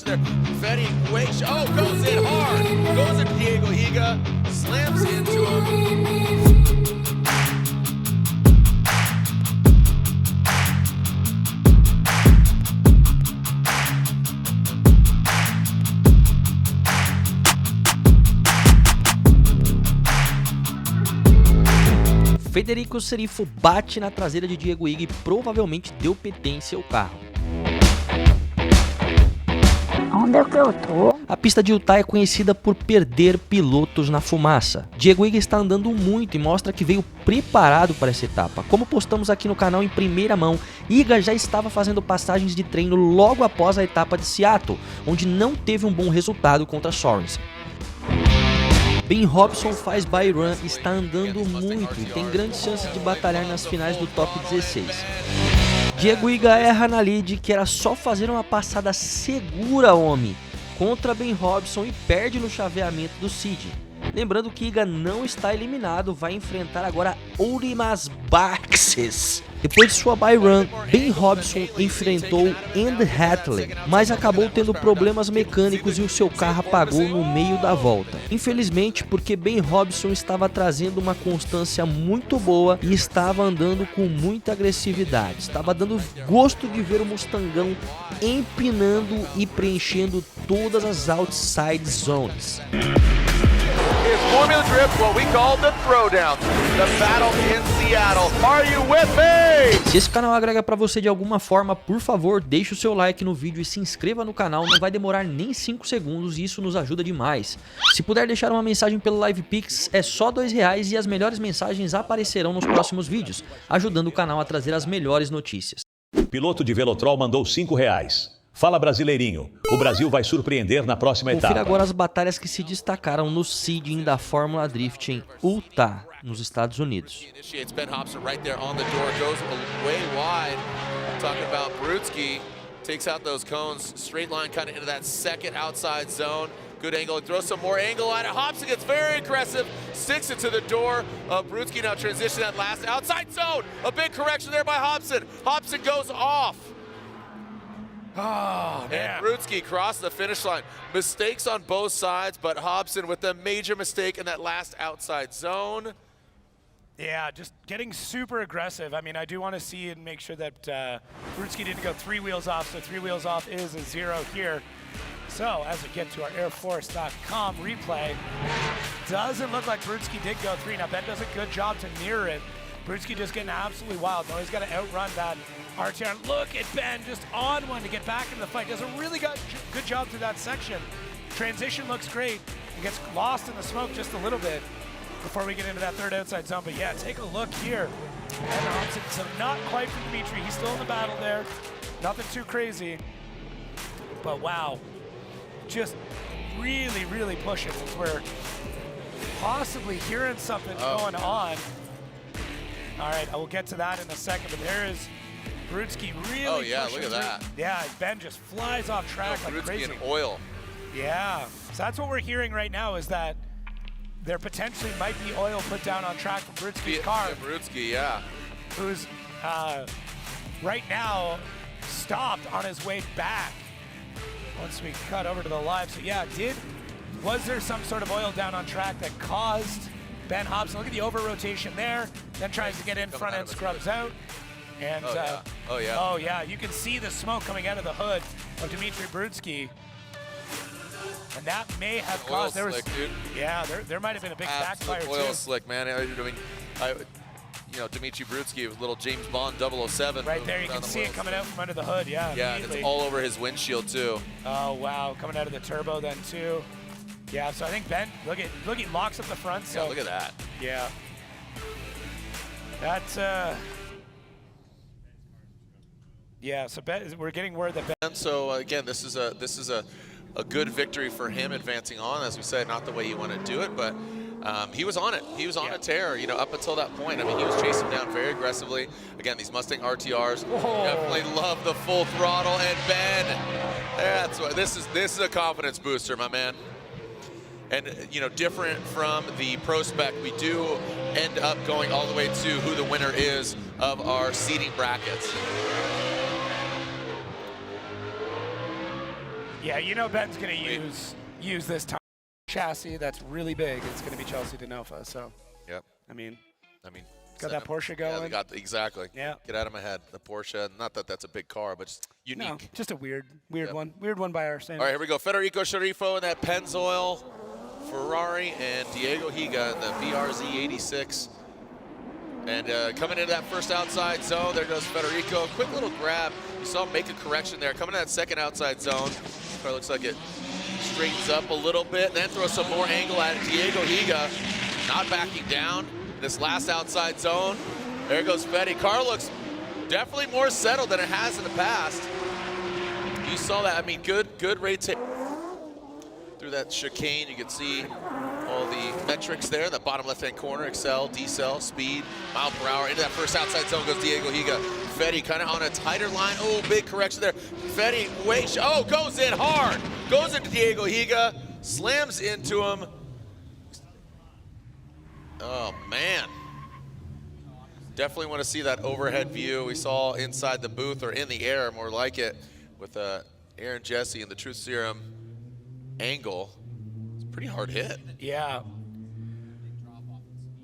there. Fetty, great shot. Oh, goes in hard. Goes at Diego Higa. Slams into him. Federico Sceriffo bate na traseira de Diego Higa e provavelmente deu PT em seu carro. Onde é que eu tô? A pista de Utah é conhecida por perder pilotos na fumaça. Diego Higa está andando muito e mostra que veio preparado para essa etapa. Como postamos aqui no canal em primeira mão, Higa já estava fazendo passagens de treino logo após a etapa de Seattle, onde não teve um bom resultado contra Sorensen. Ben Hopson faz by run, está andando muito e tem grandes chances de batalhar nas finais do top 16. Diego Higa erra na lead, que era só fazer uma passada segura, homem, contra Ben Hopson e perde no chaveamento do Seed. Lembrando que Higa não está eliminado, vai enfrentar agora Ourimas Baxes. Depois de sua by run, Ben Hopson enfrentou Andy Hatley, mas acabou tendo problemas mecânicos e o seu carro apagou no meio da volta. Infelizmente, porque Ben Hopson estava trazendo uma constância muito boa e estava andando com muita agressividade. Estava dando gosto de ver o Mustangão empinando e preenchendo todas as outside zones. Formula Drift, what we call the throwdown, the battle in Seattle. Are you with me? Se esse canal agrega pra você de alguma forma, por favor, deixe o seu like no vídeo e se inscreva no canal, não vai demorar nem 5 segundos e isso nos ajuda demais. Se puder deixar uma mensagem pelo LivePix, é só R$2 e as melhores mensagens aparecerão nos próximos vídeos, ajudando o canal a trazer as melhores notícias. Piloto de Velotrol mandou R$5. Fala, brasileirinho. O Brasil vai surpreender na próxima etapa. Confira agora as batalhas que se destacaram no seeding da Fórmula Drift em Utah, nos Estados Unidos. Ben Hopson right there on the door, goes way wide. Talking about Brutskiy, takes out those cones, straight line kind of into that second outside zone. Good angle, throws some more angle at it. Hopson gets very aggressive, sticks it to the door. Brutskiy now transition that last outside zone. A big correction there by Hopson. Hopson goes off. Oh, man. And Brutskiy crossed the finish line. Mistakes on both sides, but Hopson with a major mistake in that last outside zone. Yeah, just getting super aggressive. I mean, I do want to see and make sure that Brutskiy didn't go 3 wheels off, so 3 wheels off is a 0 here. So, as we get to our airforce.com replay, doesn't look like Brutskiy did go 3. Now, Ben does a good job to mirror it. Brutskiy just getting absolutely wild. Now he's got to outrun that RTR. Look at Ben just on one to get back in the fight. Does a really good job through that section. Transition looks great. He gets lost in the smoke just a little bit before we get into that third outside zone. But yeah, take a look here. And Hopson, so not quite for Dimitri. He's still in the battle there. Nothing too crazy. But wow, just really, really pushing. We're possibly hearing something going on. All right, I will get to that in a second, but there is Brutskiy really pushing look at that. Yeah, Ben just flies off track like Brutskiy crazy. in oil. Yeah, so that's what we're hearing right now is that there potentially might be oil put down on track from Brutskiy's car. Brutskiy, yeah. Who's right now stopped on his way back once we cut over to the live. So yeah, was there some sort of oil down on track that caused Ben Hopson? Look at the over-rotation there, then tries to get in front and scrubs out. And oh yeah, you can see the smoke coming out of the hood of Dimitri Brutskiy. And that may have caused, there might have been a big backfire too. Oil slick, man. I mean, Dimitri Brutskiy with little James Bond 007. Right there, you can see it coming out from under the hood, yeah. Yeah, and it's all over his windshield too. Oh wow, coming out of the turbo then too. Yeah, so I think Ben, look, he locks up the front. So yeah, look at that. Yeah. That's yeah, so Ben, we're getting word that Ben. So again, this is a good victory for him advancing on. As we said, not the way you want to do it, but he was on it. He was on a tear, up until that point. I mean, he was chasing down very aggressively. Again, these Mustang RTRs definitely love the full throttle. And Ben, that's what this is a confidence booster, my man. And different from the Pro Spec, we do end up going all the way to who the winner is of our seeding brackets. Yeah, you know Ben's going to use this chassis that's really big. It's going to be Chelsea DeNova. So, Yep. I mean, got send that him- Porsche Yeah, going. they got exactly. Yeah. Get out of my head. The Porsche. Not that that's a big car, but just unique. No, just a weird Yep. one. Weird one by our All standards. right, here we go. Federico Sceriffo in that Pennzoil Ferrari, and Diego Higa in the BRZ 86. And coming into that first outside zone, there goes Federico. Quick little grab. You saw him make a correction there. Coming to that second outside zone. Car looks like it straightens up a little bit, then throws some more angle at it. Diego Higa not backing down. This last outside zone. There goes Fetty. Car looks definitely more settled than it has in the past. You saw that. I mean, good rate through that chicane. You can see all the metrics there in the bottom left-hand corner. Excel, decel, speed, mile per hour. Into that first outside zone goes Diego Higa. Fetty kind of on a tighter line. Oh, big correction there. Fetty, goes in hard. Goes into Diego Higa. Slams into him. Oh, man. Definitely want to see that overhead view we saw inside the booth, or in the air, more like it, with Aaron Jesse and the Truth Serum angle. It's a pretty hard hit. Yeah.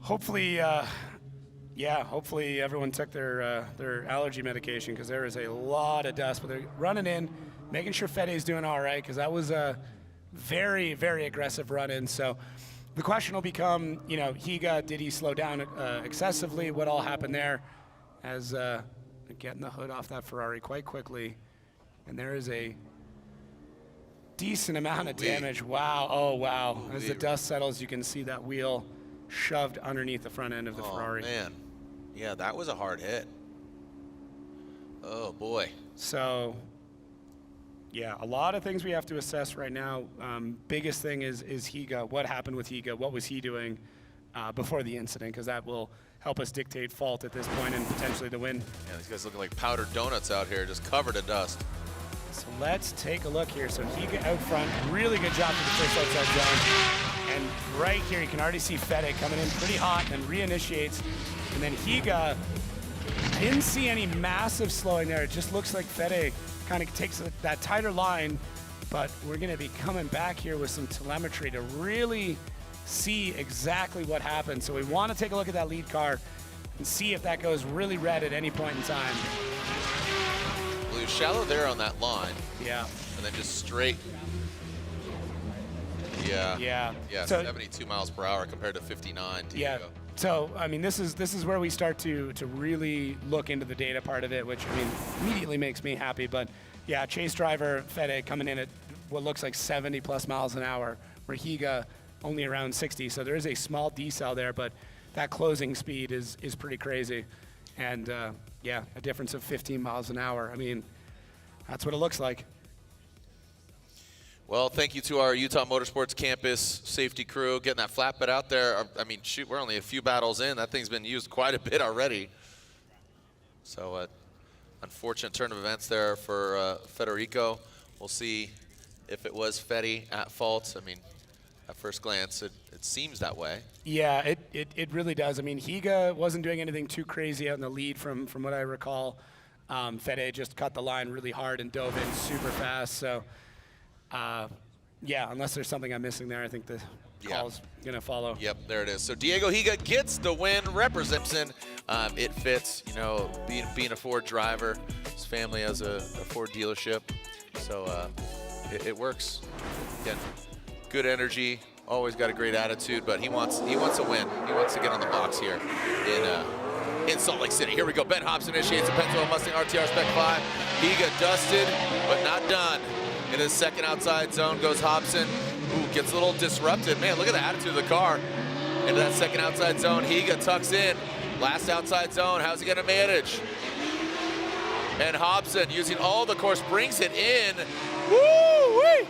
Hopefully, hopefully everyone took their allergy medication, because there is a lot of dust. But they're running in, making sure Fetty's doing all right, because that was a very, very aggressive run-in. So the question will become, Higa, did he slow down excessively? What all happened there? As getting the hood off that Ferrari quite quickly. And there is a decent amount of damage. Wow. Oh, wow. As the dust settles, you can see that wheel shoved underneath the front end of the Ferrari. Oh, man. Yeah, that was a hard hit. Oh, boy. So, yeah, a lot of things we have to assess right now. Biggest thing is Higa. What happened with Higa? What was he doing before the incident? Because that will help us dictate fault at this point and potentially the win. Yeah, these guys looking like powdered donuts out here, just covered in dust. So let's take a look here. So Higa out front, really good job for the first outside zone. And right here, you can already see Fede coming in pretty hot and reinitiates. And then Higa, I didn't see any massive slowing there. It just looks like Fede kind of takes that tighter line, but we're gonna be coming back here with some telemetry to really see exactly what happened. So we wanna take a look at that lead car and see if that goes really red at any point in time. Well, he was shallow there on that line. Yeah. And then just straight. Yeah. Yeah. Yeah, So- 72 miles per hour compared to 59. Yeah. Diego. So, I mean, this is where we start to really look into the data part of it, which, I mean, immediately makes me happy. But, yeah, chase driver Fede coming in at what looks like 70 plus miles an hour, where Higa only around 60. So there is a small decel there, but that closing speed is pretty crazy. And, yeah, a difference of 15 miles an hour. I mean, that's what it looks like. Well, thank you to our Utah Motorsports Campus safety crew getting that flatbed out there. I mean, shoot, we're only a few battles in. That thing's been used quite a bit already. So, unfortunate turn of events there for Federico. We'll see if it was Fetty at fault. I mean, at first glance, it seems that way. Yeah, it really does. I mean, Higa wasn't doing anything too crazy out in the lead from what I recall. Fede just cut the line really hard and dove in super fast. So, yeah, unless there's something I'm missing there, I think the call's going to follow. Yep, there it is. So Diego Higa gets the win, represents him. It fits, you know, being a Ford driver. His family has a Ford dealership. So it works. Again, good energy, always got a great attitude, but he wants a win. He wants to get on the box here in Salt Lake City. Here we go. Ben Hopson initiates the Pennzoil Mustang RTR Spec 5. Higa dusted, but not done. In his second outside zone goes Hopson. Ooh, gets a little disrupted. Man, look at the attitude of the car. Into that second outside zone, Higa tucks in. Last outside zone, how's he gonna manage? And Hopson, using all the course, brings it in. Woo-wee!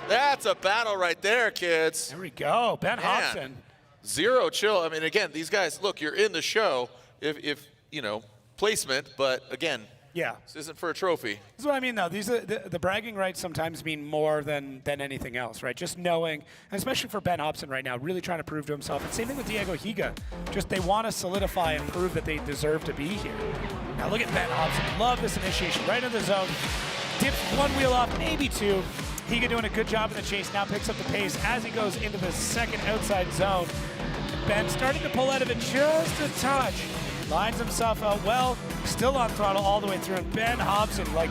That's a battle right there, kids. There we go, Ben Man. Hopson. Zero chill. I mean, again, these guys, look, you're in the show if you know, placement, but again, Yeah. this isn't for a trophy. This is what I mean, though. These are the bragging rights sometimes mean more than anything else, right? Just knowing, and especially for Ben Hopson right now, really trying to prove to himself. And same thing with Diego Higa. Just they want to solidify and prove that they deserve to be here. Now look at Ben Hopson. Love this initiation right in the zone. Dipped one wheel off, maybe two. Higa doing a good job in the chase, now picks up the pace as he goes into the second outside zone. Ben starting to pull out of it just a touch. Lines himself out well, still on throttle all the way through. And Ben Hopson, like,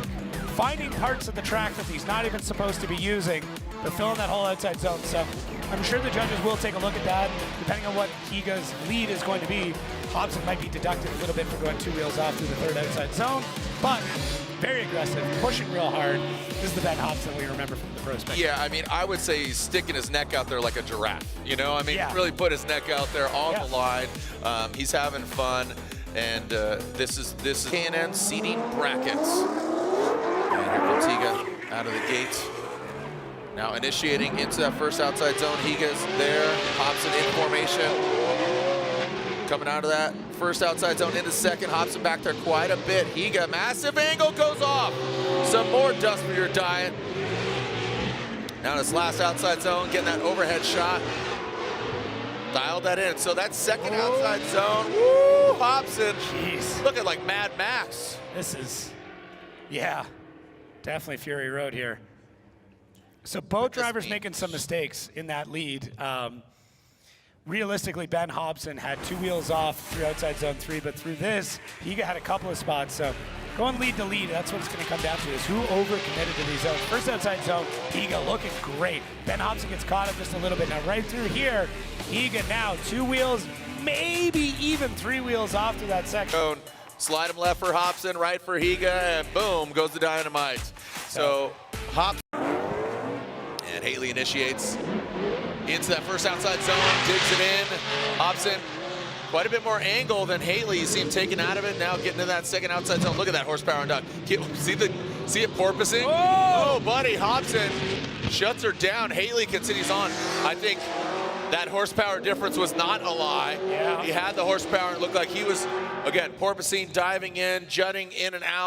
finding parts of the track that he's not even supposed to be using, but filling that whole outside zone. So I'm sure the judges will take a look at that. Depending on what Higa's lead is going to be, Hopson might be deducted a little bit for going 2 wheels off through the third outside zone, but very aggressive, pushing real hard. This is the Ben Hopson we remember from the pro spec. Yeah, I mean, I would say he's sticking his neck out there like a giraffe. You know, I mean, really put his neck out there on the line. He's having fun, and this is K&N seating brackets. And here comes Higa out of the gate. Now initiating into that first outside zone. Higa's there. Hopson in formation. Coming out of that first outside zone into second. Hopson back there quite a bit. Higa, massive angle, goes off. Some more dust for your diet. Now this last outside zone, getting that overhead shot. Dialed that in. So that second outside zone, woo, Hopson. Jeez. Looking like Mad Max. This is, yeah, definitely Fury Road here. So both drivers making some mistakes in that lead. Realistically, Ben Hopson had 2 wheels off through outside zone 3, but through this, Higa had a couple of spots. So going lead to lead, that's what it's going to come down to, is who overcommitted to these zones. First outside zone, Higa looking great. Ben Hopson gets caught up just a little bit. Now right through here, Higa now 2 wheels, maybe even 3 wheels off through that section. Slide him left for Hopson, right for Higa, and boom, goes the dynamite. So Hopson and Haley initiates into that first outside zone, digs it in. Hopson, quite a bit more angle than Haley. You see him taken out of it, now getting to that second outside zone. Look at that horsepower on duck. See it porpoising? Oh, buddy, Hopson shuts her down. Haley continues on. I think that horsepower difference was not a lie. Yeah. He had the horsepower. It looked like he was, again, porpoising, diving in, jutting in and out.